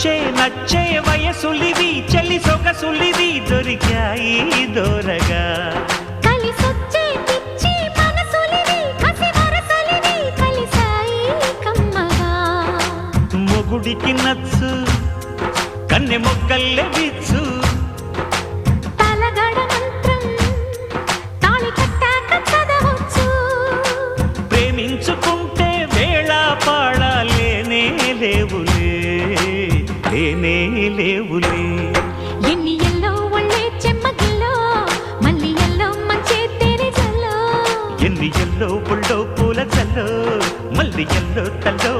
నచ్చే వయసులివి చలి సొగసులివి దొరికాయి దూరగా కలిసొచ్చే పిచ్చి మనసులివి కసి వరసలివి కలిసాయి కమ్మగా మొగుడికి నచ్చు కన్నె మొగ్గల్లె విచ్చు తలగడ మంత్రం తాళి కట్టాక చదవచ్చు ప్రేమించుకుంటే వేళ పాడాలేనే లేవులే లేనే లేవులే ఎన్ని ఎల్లో ఒళ్ళే చెమ్మగిల్లో మల్లి ఎల్లో మంచే తేనె జల్లో ఎన్ని ఎల్లో పుల్లో పూల చల్లో మల్లి ఎల్లో తల్లో